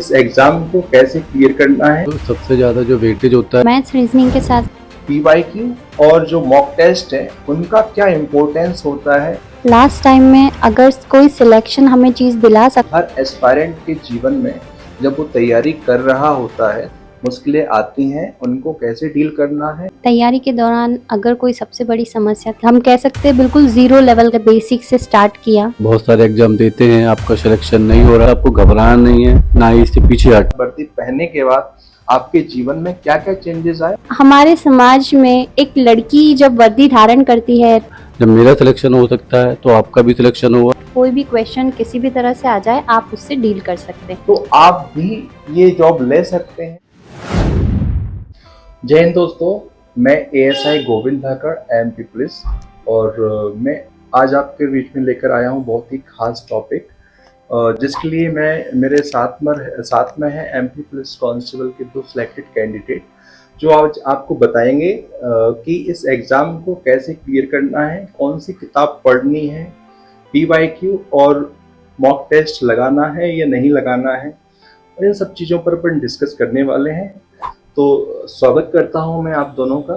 इस एग्जाम को कैसे क्लियर करना है। तो सबसे ज़्यादा जो वेटेज होता है मैथ्स रीजनिंग के साथ पीवाईक्यू और जो मॉक टेस्ट है उनका क्या इम्पोर्टेंस होता है। लास्ट टाइम में अगर कोई सिलेक्शन हमें चीज़ दिला सकता, हर एस्पायरेंट के जीवन में जब वो तैयारी कर रहा होता है मुश्किलें आती हैं, उनको कैसे डील करना है। तैयारी के दौरान अगर कोई सबसे बड़ी समस्या हम कह सकते हैं बिल्कुल जीरो लेवल के बेसिक से स्टार्ट किया। बहुत सारे एग्जाम देते हैं, आपका सिलेक्शन नहीं हो रहा, आपको घबराना नहीं है, ना ही इससे पीछे हट। वर्दी पहनने के बाद आपके जीवन में क्या क्या चेंजेस आए। हमारे समाज में एक लड़की जब वर्दी धारण करती है, जब मेरा सिलेक्शन हो सकता है तो आपका भी सिलेक्शन होगा। कोई भी क्वेश्चन किसी भी तरह से आ जाए आप उससे डील कर सकते हैं। तो आप भी ये जॉब ले सकते हैं। जय हिंद दोस्तों, मैं एएसआई गोविंद धाकड़ एमपी पुलिस और मैं आज आपके बीच में लेकर आया हूँ बहुत ही खास टॉपिक, जिसके लिए मैं मेरे साथ में है एमपी पुलिस कांस्टेबल के दो सिलेक्टेड कैंडिडेट जो आज आपको बताएंगे कि इस एग्ज़ाम को कैसे क्लियर करना है, कौन सी किताब पढ़नी है, पीवाईक्यू और मॉक टेस्ट लगाना है या नहीं लगाना है, और इन सब चीज़ों पर अपन डिस्कस करने वाले हैं। तो स्वागत करता हूं मैं आप दोनों का।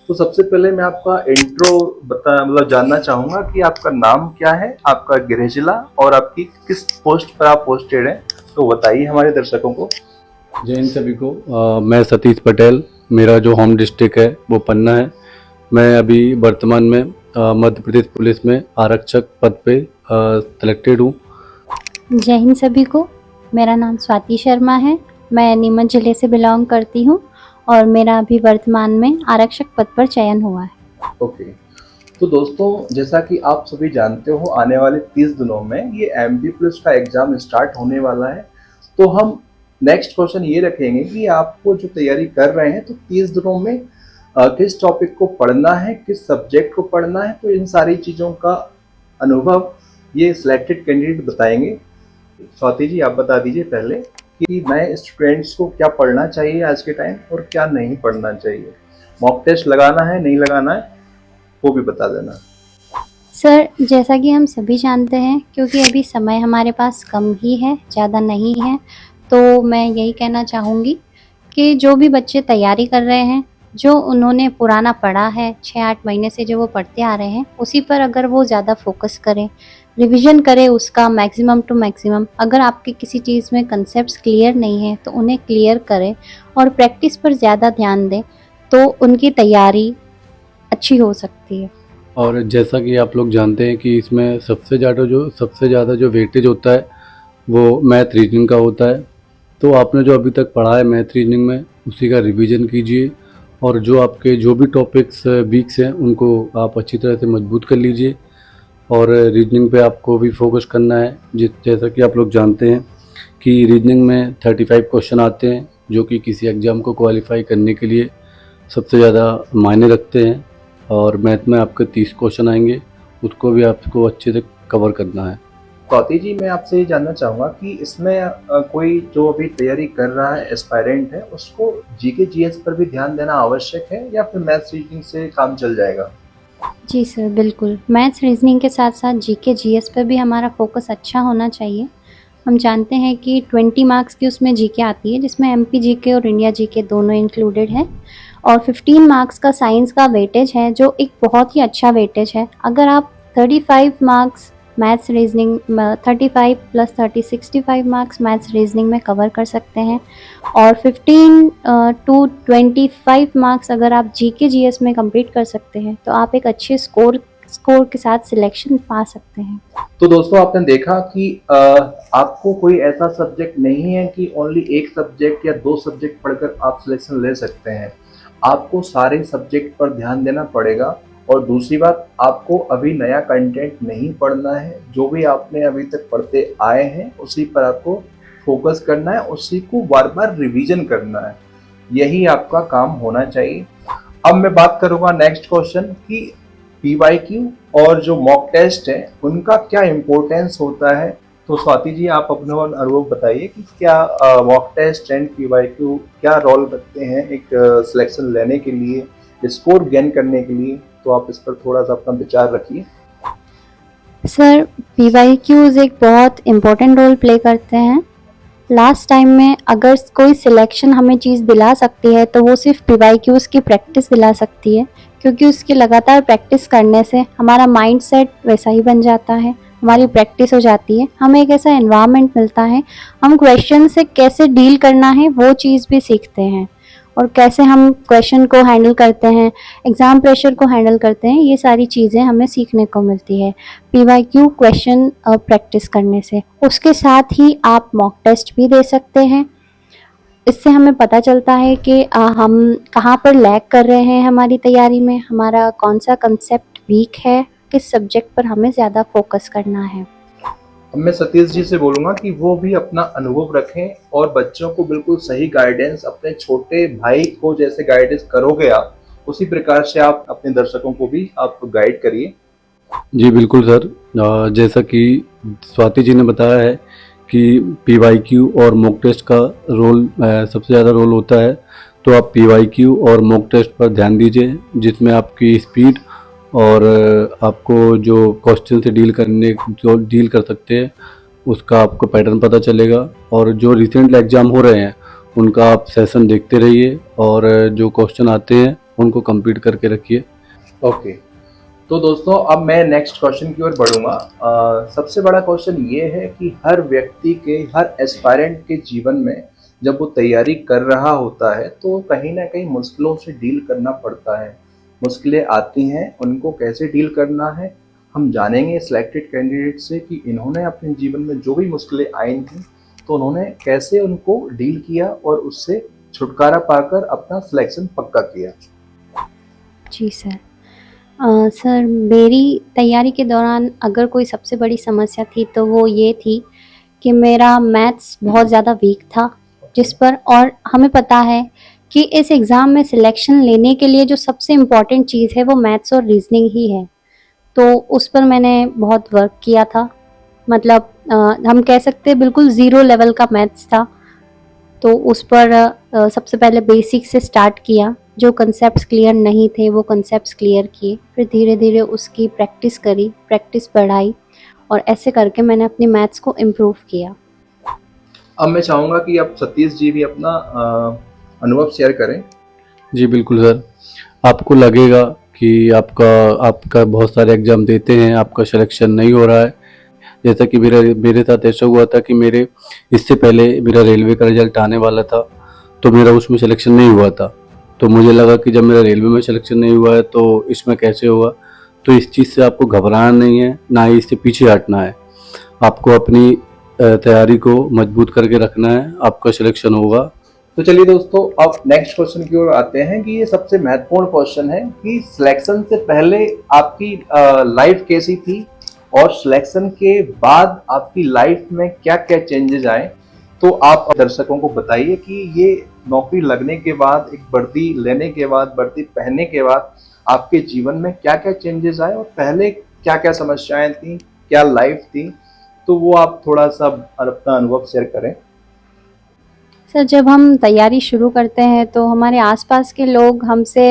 तो सबसे पहले मैं आपका इंट्रो जानना चाहूँगा कि आपका नाम क्या है, आपका गृह जिला और आपकी किस पोस्ट पर आप पोस्टेड हैं, तो बताइए हमारे दर्शकों को। जय हिंद सभी को। मैं सतीश पटेल, मेरा जो होम डिस्ट्रिक्ट है वो पन्ना है। मैं अभी वर्तमान में मध्य प्रदेश पुलिस में आरक्षक पद पे सिलेक्टेड हूँ। जय हिंद सभी को, मेरा नाम स्वाति शर्मा है, मैं नीमच जिले से बिलोंग करती हूँ और मेरा अभी वर्तमान में आरक्षक पद पर चयन हुआ है। ओके, तो दोस्तों जैसा कि आप सभी जानते हो आने वाले 30 दिनों में ये एमपी पुलिस का एग्जाम स्टार्ट होने वाला है। तो हम नेक्स्ट क्वेश्चन ये रखेंगे कि आपको जो तैयारी कर रहे हैं तो 30 दिनों में किस टॉपिक को पढ़ना है, किस सब्जेक्ट को पढ़ना है, तो इन सारी चीज़ों का अनुभव ये सिलेक्टेड कैंडिडेट बताएंगे। स्वाति जी आप बता दीजिए पहले कि नए स्टूडेंट्स को क्या पढ़ना चाहिए आज के टाइम और क्या नहीं पढ़ना चाहिए, मॉक टेस्ट लगाना है नहीं लगाना है वो भी बता देना। सर, जैसा कि हम सभी जानते हैं, क्योंकि अभी समय हमारे पास कम ही है, ज़्यादा नहीं है, तो मैं यही कहना चाहूँगी कि जो भी बच्चे तैयारी कर रहे हैं, जो उन्होंने पुराना पढ़ा है 6-8 महीने से जो वो पढ़ते आ रहे हैं, उसी पर अगर वो ज़्यादा फोकस करें, रिवीजन करें उसका मैक्सिमम टू मैक्सिमम। अगर आपके किसी चीज़ में कंसेप्ट्स क्लियर नहीं है तो उन्हें क्लियर करें और प्रैक्टिस पर ज़्यादा ध्यान दें, तो उनकी तैयारी अच्छी हो सकती है। और जैसा कि आप लोग जानते हैं कि इसमें सबसे ज़्यादा जो वेटेज होता है वो मैथ रीजनिंग का होता है। तो आपने जो अभी तक पढ़ा है मैथ रीजनिंग में उसी का रिवीजन कीजिए और जो आपके जो भी टॉपिक्स वीक्स हैं उनको आप अच्छी तरह से मजबूत कर लीजिए। और रीजनिंग पे आपको भी फोकस करना है। जैसा कि आप लोग जानते हैं कि रीजनिंग में 35 क्वेश्चन आते हैं जो कि किसी एग्ज़ाम को क्वालिफाई करने के लिए सबसे ज़्यादा मायने रखते हैं। और मैथ में आपके 30 क्वेश्चन आएंगे, उसको भी आपको अच्छे से कवर करना है। स्वाति जी मैं आपसे ये जानना चाहूँगा कि इसमें कोई जो अभी तैयारी कर रहा है एस्पायरेंट है उसको जीके जीएस पर भी ध्यान देना आवश्यक है या फिर मैथ्स रीजनिंग से काम चल जाएगा। जी सर, बिल्कुल। मैथ्स रीजनिंग के साथ साथ जीके जीएस पर भी हमारा फोकस अच्छा होना चाहिए। हम जानते हैं कि 20 मार्क्स की उसमें जीके आती है, जिसमें एमपी जीके और इंडिया जीके दोनों इंक्लूडेड है, और 15 मार्क्स का साइंस का वेटेज है जो एक बहुत ही अच्छा वेटेज है। अगर आप 35 marks maths reasoning 35 + 30 65 marks maths reasoning में कवर कर सकते हैं और 15 to 25 मार्क्स अगर आप जीके जीएस में कंप्लीट कर सकते हैं तो आप एक अच्छे स्कोर के साथ सिलेक्शन पा सकते हैं। तो दोस्तों आपने देखा कि आपको कोई ऐसा सब्जेक्ट नहीं है कि ओनली एक सब्जेक्ट या 2 सब्जेक्ट पढ़कर आप सिलेक्शन ले सकते हैं। आपको सारे सब्जेक्ट पर ध्यान देना पड़ेगा। और दूसरी बात, आपको अभी नया कंटेंट नहीं पढ़ना है, जो भी आपने अभी तक पढ़ते आए हैं उसी पर आपको फोकस करना है, उसी को बार बार रिवीजन करना है, यही आपका काम होना चाहिए। अब मैं बात करूँगा नेक्स्ट क्वेश्चन कि पीवाईक्यू और जो मॉक टेस्ट है उनका क्या इम्पोर्टेंस होता है। तो स्वाति जी आप अपना अनुभव बताइए कि क्या मॉक टेस्ट एंड पीवाईक्यू क्या रोल रखते हैं एक सिलेक्शन लेने के लिए, स्कोर गेन करने के लिए, तो आप इस पर थोड़ा सा अपना विचार रखिए। सर, पीवाईक्यूज एक बहुत इम्पोर्टेंट रोल प्ले करते हैं लास्ट टाइम में अगर कोई सिलेक्शन हमें चीज़ दिला सकती है तो वो सिर्फ PYQs की प्रैक्टिस दिला सकती है, क्योंकि उसकी लगातार प्रैक्टिस करने से हमारा माइंड सेट वैसा ही बन जाता है, हमारी प्रैक्टिस हो जाती है, हमें एक ऐसा एनवायरनमेंट मिलता है, हम क्वेश्चन से कैसे डील करना है वो चीज़ भी सीखते हैं, और कैसे हम क्वेश्चन को हैंडल करते हैं, एग्ज़ाम प्रेशर को हैंडल करते हैं, ये सारी चीज़ें हमें सीखने को मिलती है PYQ क्वेश्चन प्रैक्टिस करने से। उसके साथ ही आप मॉक टेस्ट भी दे सकते हैं। इससे हमें पता चलता है कि हम कहाँ पर लैग कर रहे हैं हमारी तैयारी में, हमारा कौन सा कंसेप्ट वीक है, किस सब्जेक्ट पर हमें ज़्यादा फोकस करना है। अब मैं सतीश जी से बोलूँगा कि वो भी अपना अनुभव रखें और बच्चों को बिल्कुल सही गाइडेंस, अपने छोटे भाई को जैसे गाइडेंस करोगे आप, उसी प्रकार से आप अपने दर्शकों को भी आप गाइड करिए। जी बिल्कुल सर, जैसा कि स्वाति जी ने बताया है कि PYQ और मॉक टेस्ट का रोल सबसे ज़्यादा रोल होता है, तो आप PYQ और मॉक टेस्ट पर ध्यान दीजिए, जिसमें आपकी स्पीड और आपको जो क्वेश्चन से डील कर सकते हैं उसका आपको पैटर्न पता चलेगा। और जो रिसेंट एग्ज़ाम हो रहे हैं उनका आप सेशन देखते रहिए और जो क्वेश्चन आते हैं उनको कंप्लीट करके रखिए। ओके, तो दोस्तों अब मैं नेक्स्ट क्वेश्चन की ओर बढ़ूंगा। सबसे बड़ा क्वेश्चन ये है कि हर व्यक्ति के, हर एस्पायरेंट के जीवन में जब वो तैयारी कर रहा होता है तो कहीं ना कहीं मुश्किलों से डील करना पड़ता है, मुश्किलें आती हैं, उनको कैसे डील करना है हम जानेंगे सिलेक्टेड कैंडिडेट से कि इन्होंने अपने जीवन में जो भी मुश्किलें आई थी तो उन्होंने कैसे उनको डील किया और उससे छुटकारा पाकर अपना सिलेक्शन पक्का किया। जी सर। सर, मेरी तैयारी के दौरान अगर कोई सबसे बड़ी समस्या थी तो वो ये थी कि मेरा मैथ्स बहुत ज़्यादा वीक था, जिस पर, और हमें पता है कि इस एग्ज़ाम में सिलेक्शन लेने के लिए जो सबसे इम्पॉर्टेंट चीज़ है वो मैथ्स और रीजनिंग ही है, तो उस पर मैंने बहुत वर्क किया था। मतलब हम कह सकते हैं बिल्कुल ज़ीरो लेवल का मैथ्स था, तो उस पर सबसे पहले बेसिक से स्टार्ट किया, जो कंसेप्ट्स क्लियर नहीं थे वो कंसेप्ट्स क्लियर किए, फिर धीरे धीरे उसकी प्रैक्टिस करी, प्रैक्टिस बढ़ाई, और ऐसे करके मैंने अपनी मैथ्स को इम्प्रूव किया। अब मैं चाहूँगा कि अब सतीश जी भी अपना अनुभव शेयर करें। जी बिल्कुल सर, आपको लगेगा कि आपका बहुत सारे एग्ज़ाम देते हैं, आपका सिलेक्शन नहीं हो रहा है। जैसा कि मेरे साथ ऐसा हुआ था कि मेरे इससे पहले मेरा रेलवे का रिजल्ट आने वाला था, तो मेरा उसमें सिलेक्शन नहीं हुआ था। तो मुझे लगा कि जब मेरा रेलवे में सिलेक्शन नहीं हुआ है तो इसमें कैसे होगा। तो इस चीज़ से आपको घबराना नहीं है, ना ही इससे पीछे हटना है। आपको अपनी तैयारी को मजबूत करके रखना है, आपका सिलेक्शन होगा। तो चलिए दोस्तों, अब नेक्स्ट क्वेश्चन की ओर आते हैं कि ये सबसे महत्वपूर्ण क्वेश्चन है कि सिलेक्शन से पहले आपकी लाइफ कैसी थी और सिलेक्शन के बाद आपकी लाइफ में क्या क्या चेंजेस आए। तो आप दर्शकों को बताइए कि ये नौकरी लगने के बाद, एक वर्दी लेने के बाद, वर्दी पहनने के बाद आपके जीवन में क्या क्या चेंजेस आए और पहले क्या क्या समस्याएं थी, क्या लाइफ थी, तो वो आप थोड़ा सा अपना अनुभव शेयर करें। सर, जब हम तैयारी शुरू करते हैं तो हमारे आसपास के लोग हमसे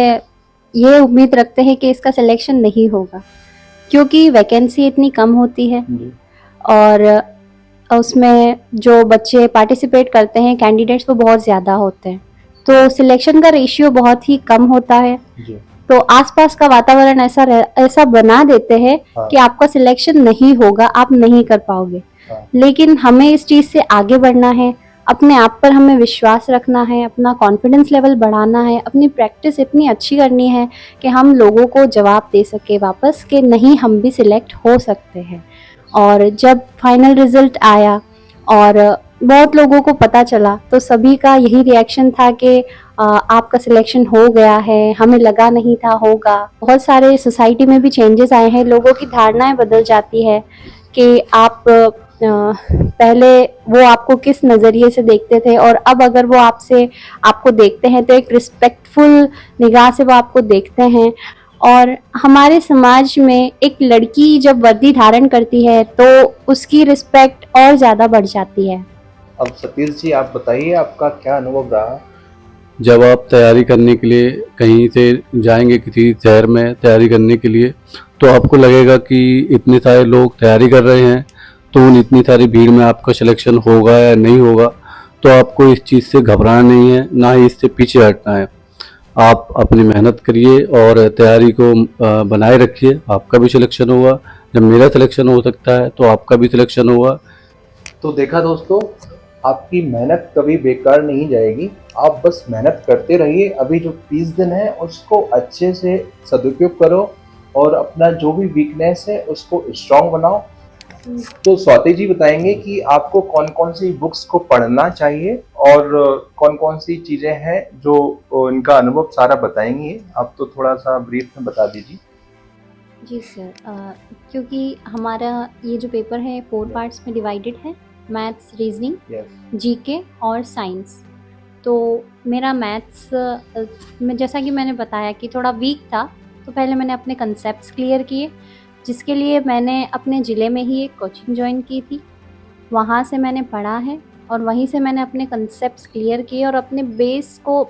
ये उम्मीद रखते हैं कि इसका सिलेक्शन नहीं होगा, क्योंकि वैकेंसी इतनी कम होती है और उसमें जो बच्चे पार्टिसिपेट करते हैं, कैंडिडेट्स, वो बहुत ज़्यादा होते हैं, तो सिलेक्शन का रेशियो बहुत ही कम होता है। तो आसपास का वातावरण ऐसा बना देते हैं कि आपका सिलेक्शन नहीं होगा, आप नहीं कर पाओगे। लेकिन हमें इस चीज़ से आगे बढ़ना है, अपने आप पर हमें विश्वास रखना है, अपना कॉन्फिडेंस लेवल बढ़ाना है, अपनी प्रैक्टिस इतनी अच्छी करनी है कि हम लोगों को जवाब दे सके वापस कि नहीं, हम भी सिलेक्ट हो सकते हैं। और जब फाइनल रिजल्ट आया और बहुत लोगों को पता चला तो सभी का यही रिएक्शन था कि आपका सिलेक्शन हो गया है, हमें लगा नहीं था होगा। बहुत सारे सोसाइटी में भी चेंजेस आए हैं, लोगों की धारणाएं बदल जाती है कि आप पहले वो आपको किस नज़रिए से देखते थे और अब अगर वो आपको देखते हैं तो एक रिस्पेक्टफुल निगाह से वो आपको देखते हैं। और हमारे समाज में एक लड़की जब वर्दी धारण करती है तो उसकी रिस्पेक्ट और ज़्यादा बढ़ जाती है। अब सतीश जी आप बताइए, आपका क्या अनुभव रहा। जब आप तैयारी करने के लिए कहीं से जाएंगे किसी शहर में तैयारी करने के लिए, तो आपको लगेगा कि इतने सारे लोग तैयारी कर रहे हैं, तो उन इतनी सारी भीड़ में आपका सिलेक्शन होगा या नहीं होगा, तो आपको इस चीज़ से घबराना नहीं है, ना ही इससे पीछे हटना है। आप अपनी मेहनत करिए और तैयारी को बनाए रखिए, आपका भी सिलेक्शन होगा। जब मेरा सिलेक्शन हो सकता है तो आपका भी सिलेक्शन होगा। तो देखा दोस्तों, आपकी मेहनत कभी बेकार नहीं जाएगी। आप बस मेहनत करते रहिए। अभी जो 30 दिन है उसको अच्छे से सदुपयोग करो और अपना जो भी वीकनेस है उसको स्ट्रांग बनाओ। तो स्वाति जी बताएंगे कि आपको कौन कौन सी बुक्स को पढ़ना चाहिए और कौन कौन सी चीज़ें हैं जो इनका अनुभव सारा बताएंगी। आप तो थोड़ा सा ब्रीफ में बता दीजिए। जी सर, क्योंकि हमारा ये जो पेपर है 4 पार्ट्स में डिवाइडेड है, मैथ्स, रीजनिंग, यस। जीके और साइंस। तो मेरा मैथ्स में जैसा कि मैंने बताया कि थोड़ा वीक था, तो पहले मैंने अपने कंसेप्ट्स क्लियर किए, जिसके लिए मैंने अपने ज़िले में ही एक कोचिंग ज्वाइन की थी। वहाँ से मैंने पढ़ा है और वहीं से मैंने अपने कंसेप्ट्स क्लियर किए और अपने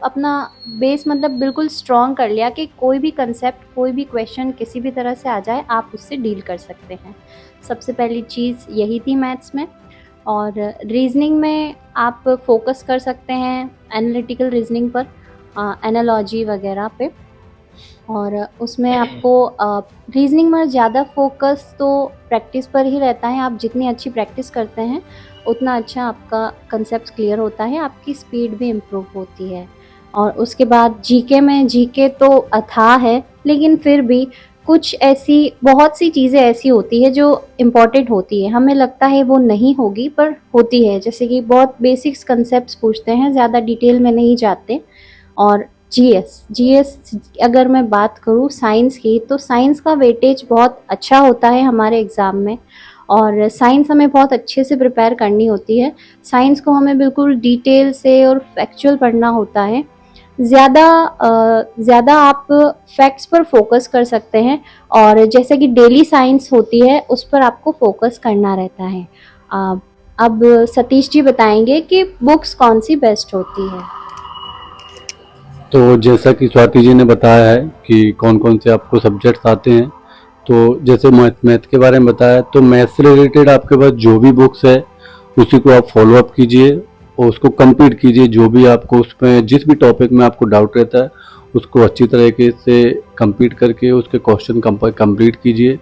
अपना बेस मतलब बिल्कुल स्ट्रॉन्ग कर लिया कि कोई भी कंसेप्ट, कोई भी क्वेश्चन किसी भी तरह से आ जाए, आप उससे डील कर सकते हैं। सबसे पहली चीज़ यही थी मैथ्स में। और रीजनिंग में आप फोकस कर सकते हैं एनालिटिकल रीजनिंग पर, एनालॉजी वगैरह पे। और उसमें आपको रीजनिंग में ज़्यादा फोकस तो प्रैक्टिस पर ही रहता है। आप जितनी अच्छी प्रैक्टिस करते हैं उतना अच्छा आपका कंसेप्ट क्लियर होता है, आपकी स्पीड भी इम्प्रूव होती है। और उसके बाद जीके में, जीके तो अथाह है, लेकिन फिर भी कुछ ऐसी बहुत सी चीज़ें ऐसी होती है जो इम्पॉर्टेंट होती है, हमें लगता है वो नहीं होगी पर होती है। जैसे कि बहुत बेसिक्स कंसेप्ट्स पूछते हैं, ज़्यादा डिटेल में नहीं जाते। और जीएस अगर मैं बात करूँ साइंस की, तो साइंस का वेटेज बहुत अच्छा होता है हमारे एग्ज़ाम में। और साइंस हमें बहुत अच्छे से प्रिपेयर करनी होती है। साइंस को हमें बिल्कुल डिटेल से और फैक्चुअल पढ़ना होता है। ज़्यादा आप फैक्ट्स पर फोकस कर सकते हैं और जैसे कि डेली साइंस होती है उस पर आपको फोकस करना रहता है। अब सतीश जी बताएंगे कि बुक्स कौन सी बेस्ट होती है। तो जैसा कि स्वाति जी ने बताया है कि कौन कौन से आपको सब्जेक्ट्स आते हैं, तो जैसे मैथ के बारे में बताया, तो मैथ से रिलेटेड आपके पास जो भी बुक्स है उसी को आप फॉलो अप कीजिए और उसको कंप्लीट कीजिए। जो भी आपको उसमें जिस भी टॉपिक में आपको डाउट रहता है उसको अच्छी तरीके से कंप्लीट करके उसके क्वेश्चन कंप्लीट कीजिए।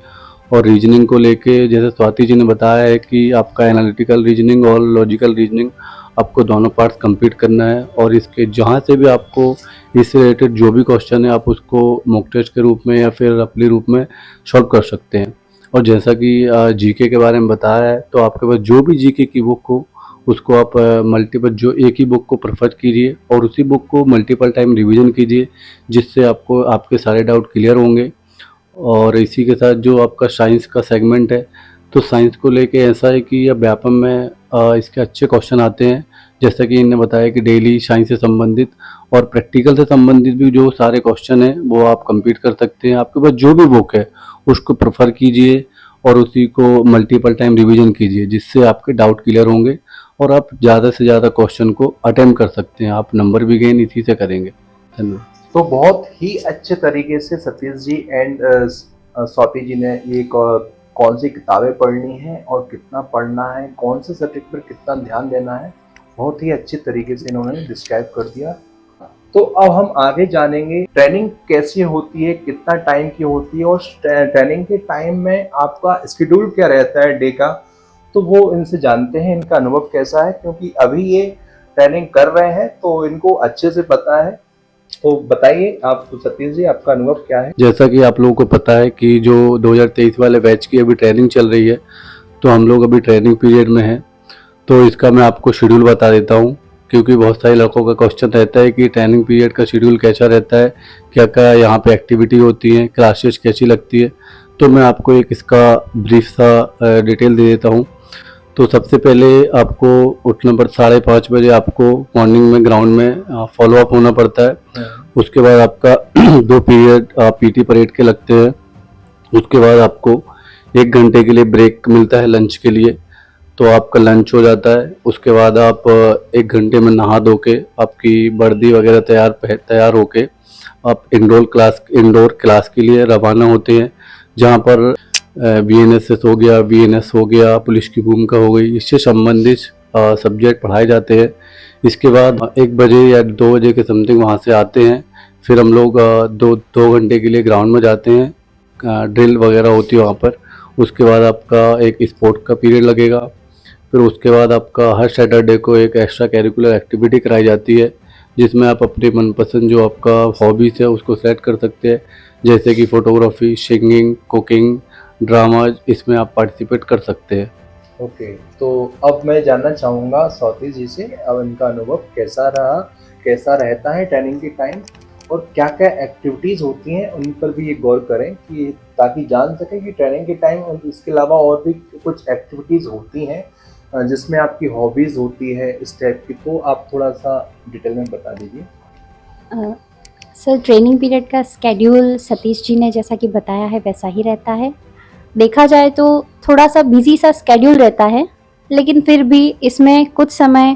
और रीजनिंग को लेके जैसे स्वाति जी ने बताया है कि आपका एनालिटिकल रीजनिंग और लॉजिकल रीजनिंग आपको दोनों पार्ट्स कंप्लीट करना है। और इसके जहाँ से भी आपको इससे रिलेटेड जो भी क्वेश्चन है आप उसको मॉक टेस्ट के रूप में या फिर अपने रूप में सॉल्व कर सकते हैं। और जैसा कि जीके के बारे में बताया है, तो आपके पास जो भी जीके की बुक हो उसको आप मल्टीपल जो एक ही बुक को प्रेफर कीजिए और उसी बुक को मल्टीपल टाइम रिवीजन कीजिए, जिससे आपको आपके सारे डाउट क्लियर होंगे। और इसी के साथ जो आपका साइंस का सेगमेंट है, तो साइंस को लेके ऐसा है कि अब व्यापम में इसके अच्छे क्वेश्चन आते हैं। जैसा कि इन्होंने बताया कि डेली साइंस से संबंधित और प्रैक्टिकल से संबंधित भी जो सारे क्वेश्चन हैं वो आप कंप्लीट कर सकते हैं। आपके पास जो भी बुक है उसको प्रेफर कीजिए और उसी को मल्टीपल टाइम रिवीजन कीजिए, जिससे आपके डाउट क्लियर होंगे और आप ज़्यादा से ज़्यादा क्वेश्चन को अटेम्प्ट कर सकते हैं। आप नंबर भी गेन इसी से करेंगे। धन्यवाद। तो बहुत ही अच्छे तरीके से सतीश जी एंड स्वाति जी ने ये कौन सी किताबें पढ़नी है और कितना पढ़ना है, कौन से सब्जेक्ट पर कितना ध्यान देना है, बहुत ही अच्छे तरीके से इन्होंने डिस्क्राइब कर दिया। तो अब हम आगे जानेंगे ट्रेनिंग कैसी होती है, कितना टाइम की होती है और ट्रेनिंग के टाइम में आपका स्केड्यूल क्या रहता है डे का। तो वो इनसे जानते हैं इनका अनुभव कैसा है, क्योंकि अभी ये ट्रेनिंग कर रहे हैं तो इनको अच्छे से पता है। तो बताइए आप सतीश जी, आपका अनुभव क्या है। जैसा कि आप लोगों को पता है कि जो 2023 वाले बैच की अभी ट्रेनिंग चल रही है, तो हम लोग अभी ट्रेनिंग पीरियड में हैं। तो इसका मैं आपको शेड्यूल बता देता हूँ, क्योंकि बहुत सारे लड़कों का क्वेश्चन रहता है कि ट्रेनिंग पीरियड का शेड्यूल कैसा रहता है, क्या क्या यहाँ पे एक्टिविटी होती है, क्लासेस कैसी लगती है। तो मैं आपको एक इसका ब्रीफ सा डिटेल दे देता हूँ। तो सबसे पहले आपको उठना पड़ता 5:30 बजे, आपको मॉर्निंग में ग्राउंड में फॉलो अप होना पड़ता है। उसके बाद आपका 2 पीरियड पीटी परेड के लगते हैं। उसके बाद आपको 1 घंटे के लिए ब्रेक मिलता है लंच के लिए, तो आपका लंच हो जाता है। उसके बाद आप 1 घंटे में नहा धो के आपकी वर्दी वगैरह तैयार होके आप इंडोर क्लास के लिए रवाना होते हैं, जहाँ पर बीएनएसएस हो गया, वीएनएस हो गया, पुलिस की भूमिका हो गई, इससे संबंधित सब्जेक्ट पढ़ाए जाते हैं। इसके बाद 1 बजे या 2 बजे के समथिंग वहाँ से आते हैं। फिर हम लोग 2 घंटे के लिए ग्राउंड में जाते हैं, ड्रिल वगैरह होती है वहाँ पर। उसके बाद आपका एक स्पोर्ट का पीरियड लगेगा। फिर उसके बाद आपका हर सैटरडे को एक एक्स्ट्रा करिकुलर एक्टिविटी कराई जाती है, जिसमें आप अपनी मनपसंद जो आपका हॉबीज़ है उसको सेलेक्ट कर सकते हैं, जैसे कि फ़ोटोग्राफी, सिंगिंग, कुकिंग, ड्रामाज, इसमें आप पार्टिसिपेट कर सकते हैं। ओके, तो अब मैं जानना चाहूँगा स्वाति जी से, अब इनका अनुभव कैसा रहा, कैसा रहता है ट्रेनिंग के टाइम, और क्या क्या एक्टिविटीज़ होती हैं उन पर भी ये गौर करें कि ताकि जान सकें कि ट्रेनिंग के टाइम और इसके अलावा और भी कुछ एक्टिविटीज़ होती हैं जिसमें आपकी हॉबीज़ होती है इस टाइप की, तो आप थोड़ा सा डिटेल में बता दीजिए। सर, ट्रेनिंग पीरियड का स्केड्यूल सतीश जी ने जैसा कि बताया है वैसा ही रहता है। देखा जाए तो थोड़ा सा बिजी सा स्केड्यूल रहता है, लेकिन फिर भी इसमें कुछ समय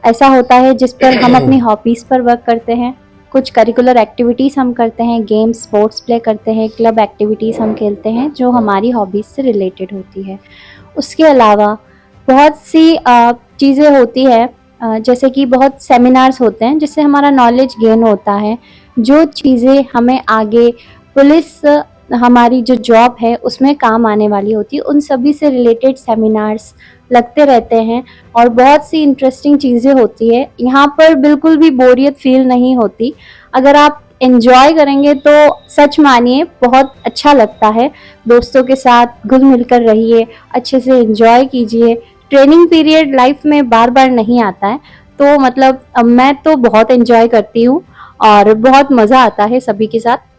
ऐसा होता है जिस पर हम अपनी हॉबीज़ पर वर्क करते हैं, कुछ करिकुलर एक्टिविटीज़ हम करते हैं, गेम्स स्पोर्ट्स प्ले करते हैं, क्लब एक्टिविटीज़ हम खेलते हैं जो हमारी हॉबीज़ से रिलेटेड होती है। उसके अलावा बहुत सी चीज़ें होती है, जैसे कि बहुत सेमिनार्स होते हैं जिससे हमारा नॉलेज गेन होता है। जो चीज़ें हमें आगे पुलिस हमारी जो जॉब है उसमें काम आने वाली होती है, उन सभी से रिलेटेड सेमिनार्स लगते रहते हैं और बहुत सी इंटरेस्टिंग चीज़ें होती है। यहाँ पर बिल्कुल भी बोरियत फील नहीं होती। अगर आप एंजॉय करेंगे तो सच मानिए बहुत अच्छा लगता है। दोस्तों के साथ घुल मिलकर रहिए, अच्छे से एंजॉय कीजिए। ट्रेनिंग पीरियड लाइफ में बार बार नहीं आता है, तो मतलब मैं तो बहुत एंजॉय करती हूँ और बहुत मज़ा आता है सभी के साथ।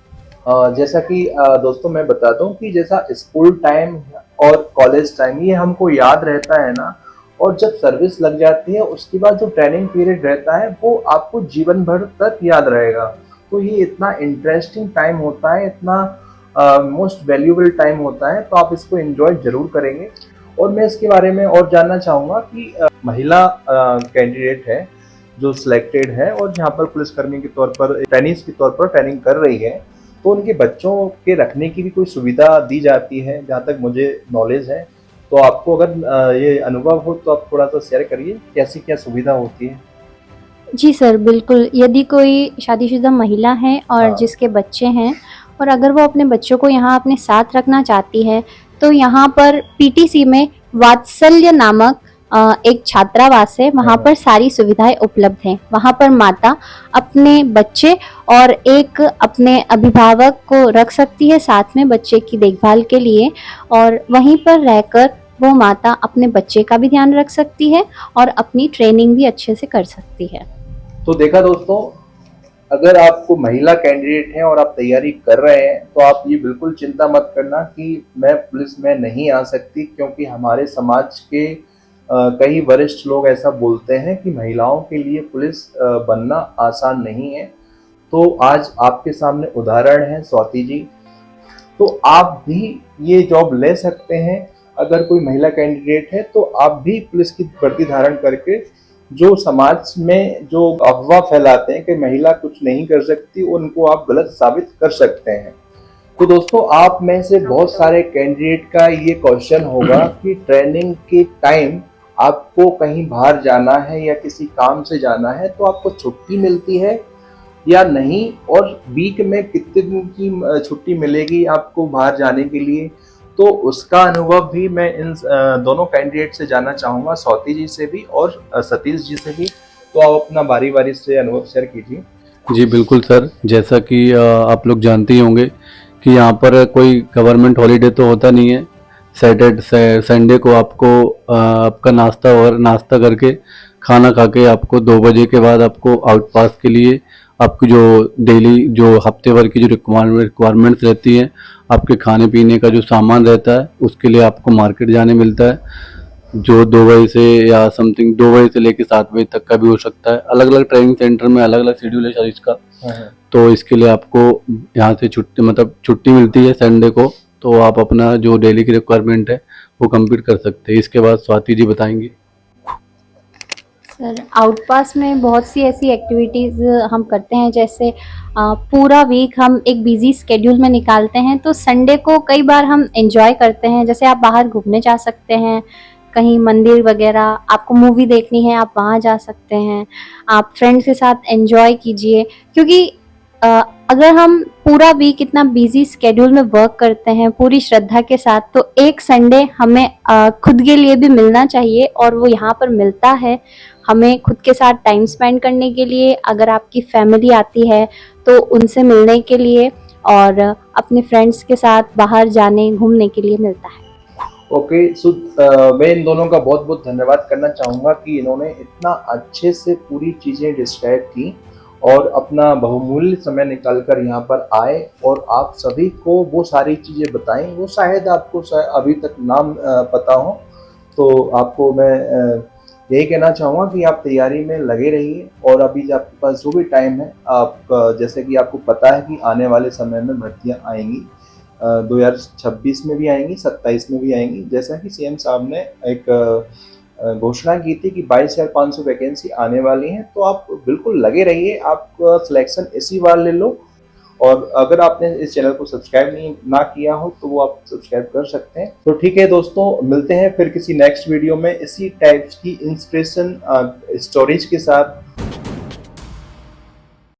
जैसा कि दोस्तों मैं बता दूं कि जैसा स्कूल टाइम और कॉलेज टाइम ये हमको याद रहता है ना, और जब सर्विस लग जाती है उसके बाद जो ट्रेनिंग पीरियड रहता है वो आपको जीवन भर तक याद रहेगा। तो ये इतना इंटरेस्टिंग टाइम होता है, इतना मोस्ट वैल्यूएबल टाइम होता है, तो आप इसको एंजॉय जरूर करेंगे। और मैं इसके बारे में और जानना चाहूँगा कि महिला कैंडिडेट है जो सिलेक्टेड है और जहाँ पर पुलिसकर्मी के तौर पर ट्रेनिंग्स के तौर पर ट्रेनिंग कर रही है, तो उनके बच्चों के रखने की भी कोई सुविधा दी जाती है? जहाँ तक मुझे नॉलेज है, तो आपको अगर ये अनुभव हो तो आप थोड़ा सा शेयर करिए, कैसी क्या सुविधा होती है? जी सर, बिल्कुल। यदि कोई शादीशुदा महिला है और हाँ। जिसके बच्चे हैं और अगर वो अपने बच्चों को यहाँ अपने साथ रखना चाहती है, तो यहाँ पर पीटीसी में वात्सल्य नामक एक छात्रावास है, वहाँ हाँ। पर सारी सुविधाएं उपलब्ध हैं। वहाँ पर माता अपने बच्चे और एक अपने अभिभावक को रख सकती है साथ में बच्चे की देखभाल के लिए, और वहीं पर रहकर वो माता अपने बच्चे का भी ध्यान रख सकती है और अपनी ट्रेनिंग भी अच्छे से कर सकती है। तो देखा दोस्तों, अगर आपको महिला कैंडिडेट हैं और आप तैयारी कर रहे हैं तो आप ये बिल्कुल चिंता मत करना कि मैं पुलिस में नहीं आ सकती, क्योंकि हमारे समाज के कई वरिष्ठ लोग ऐसा बोलते हैं कि महिलाओं के लिए पुलिस बनना आसान नहीं है। तो आज आपके सामने उदाहरण है स्वाति जी, तो आप भी ये जॉब ले सकते हैं। अगर कोई महिला कैंडिडेट है तो आप भी पुलिस की वर्दी धारण करके जो समाज में जो अफवाह फैलाते हैं कि महिला कुछ नहीं कर सकती, उनको आप गलत साबित कर सकते हैं। तो दोस्तों, आप में से बहुत सारे कैंडिडेट का ये क्वेश्चन होगा कि ट्रेनिंग के टाइम आपको कहीं बाहर जाना है या किसी काम से जाना है तो आपको छुट्टी मिलती है या नहीं, और वीक में कितने दिन की छुट्टी मिलेगी आपको बाहर जाने के लिए। तो उसका अनुभव भी मैं इन दोनों कैंडिडेट से जानना चाहूँगा, स्वाति जी से भी और सतीश जी से भी। तो आप अपना बारी बारी से अनुभव शेयर कीजिए। जी बिल्कुल सर, जैसा कि आप लोग जानते ही होंगे कि यहाँ पर कोई गवर्नमेंट हॉलीडे तो होता नहीं है। संडे को आपको आपका नाश्ता करके खाना खा के आपको 2 बजे के बाद आपको आउट पास के लिए आपकी जो डेली जो हफ्ते भर की जो रिक्वायरमेंट्स रहती हैं, आपके खाने पीने का जो सामान रहता है उसके लिए आपको मार्केट जाने मिलता है, जो 2 बजे से या समथिंग 2 बजे से लेकर 7 बजे तक का भी हो सकता है। अलग अलग ट्रेनिंग सेंटर में अलग अलग शेड्यूल है सर इसका। तो इसके लिए आपको यहाँ से छुट्टी मिलती है संडे को, तो आप अपना जो डेली की रिक्वायरमेंट है वो कंप्लीट कर सकते हैं। इसके बाद स्वाति जी बताएंगी। सर, आउटपास में बहुत सी ऐसी एक्टिविटीज़ हम करते हैं, जैसे पूरा वीक हम एक बिजी स्केड्यूल में निकालते हैं, तो संडे को कई बार हम एंजॉय करते हैं। जैसे आप बाहर घूमने जा सकते हैं, कहीं मंदिर वगैरह, आपको मूवी देखनी है आप वहाँ जा सकते हैं, आप फ्रेंड्स के साथ एंजॉय कीजिए। क्योंकि अगर हम पूरा वीक इतना बिजी स्केड्यूल में वर्क करते हैं पूरी श्रद्धा के साथ, तो एक संडे हमें खुद के लिए भी मिलना चाहिए, और वो यहाँ पर मिलता है हमें खुद के साथ टाइम स्पेंड करने के लिए। अगर आपकी फैमिली आती है तो उनसे मिलने के लिए, और अपने फ्रेंड्स के साथ बाहर जाने घूमने के लिए मिलता है। ओके, सो मैं इन दोनों का बहुत बहुत धन्यवाद करना चाहूँगा कि इन्होंने इतना अच्छे से पूरी चीज़ें डिस्क्राइब की और अपना बहुमूल्य समय निकाल कर यहाँ पर आए और आप सभी को वो सारी चीज़ें बताएं, वो शायद आपको अभी तक नाम पता हो। तो आपको मैं यही कहना चाहूँगा कि आप तैयारी में लगे रहिए, और अभी आपके पास जो भी टाइम है, आप जैसे कि आपको पता है कि आने वाले समय में भर्तियाँ आएंगी, 2026 में भी आएंगी, 27 में भी आएंगी। जैसा कि सीएम साहब ने एक घोषणा की थी कि 22,500 वैकेंसी आने वाली हैं, तो आप बिल्कुल लगे रहिए, आपका सिलेक्शन इसी बार ले लो। और अगर आपने इस चैनल को सब्सक्राइब ना किया हो तो वो आप सब्सक्राइब कर सकते हैं। तो ठीक है दोस्तों, मिलते हैं फिर किसी नेक्स्ट वीडियो में इसी टाइप्स की इंस्पिरेशन स्टोरीज के साथ।